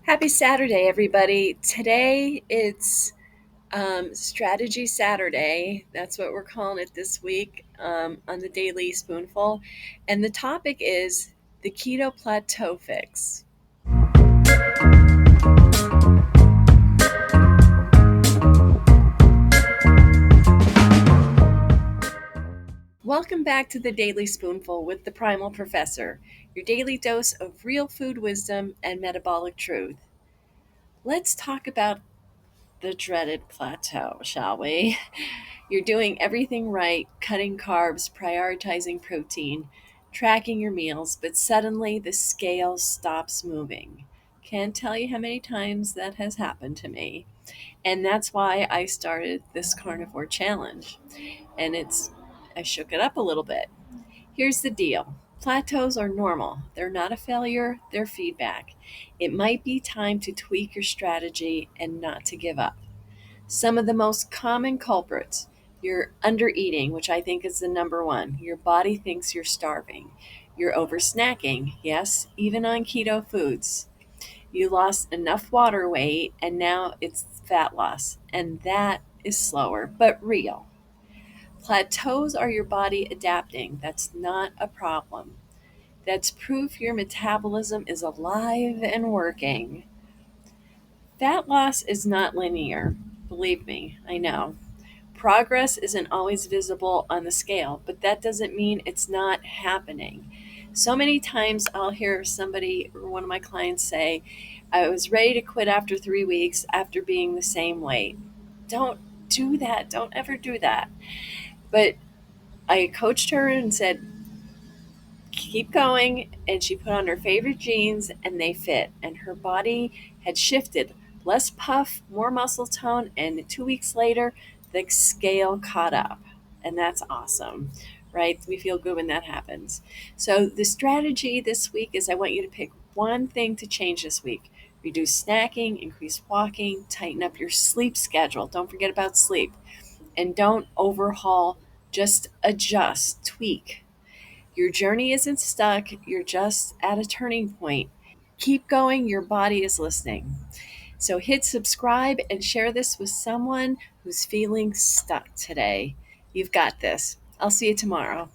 Happy Saturday, everybody. Today it's Strategy Saturday. That's what we're calling it this week on the Daily Spoonful. And the topic is the Keto Plateau fix. Welcome back to the Daily Spoonful with the Primal Professor, your daily dose of real food wisdom and metabolic truth. Let's talk about the dreaded plateau, shall we? You're doing everything right, cutting carbs, prioritizing protein, tracking your meals, but suddenly the scale stops moving. Can't tell you how many times that has happened to me. And that's why I started this carnivore challenge. And I shook it up a little bit. Here's the deal. Plateaus are normal. They're not a failure, they're feedback. It might be time to tweak your strategy and not to give up. Some of the most common culprits: you're under eating, which I think is the number one. Your body thinks you're starving. You're over snacking, yes, even on keto foods. You lost enough water weight and now it's fat loss, and that is slower but real. Plateaus are your body adapting. That's not a problem. That's proof your metabolism is alive and working. Fat loss is not linear. Believe me, I know. Progress isn't always visible on the scale, but that doesn't mean it's not happening. So many times I'll hear somebody or one of my clients say, I was ready to quit after 3 weeks after being the same weight. Don't do that. Don't ever do that. But I coached her and said, keep going. And she put on her favorite jeans and they fit. And her body had shifted: less puff, more muscle tone. And 2 weeks later, the scale caught up. And that's awesome, right? We feel good when that happens. So the strategy this week is I want you to pick one thing to change this week. Reduce snacking, increase walking, tighten up your sleep schedule. Don't forget about sleep. And don't overhaul, just adjust, tweak. Your journey isn't stuck, you're just at a turning point. Keep going, your body is listening. So hit subscribe and share this with someone who's feeling stuck today. You've got this. I'll see you tomorrow.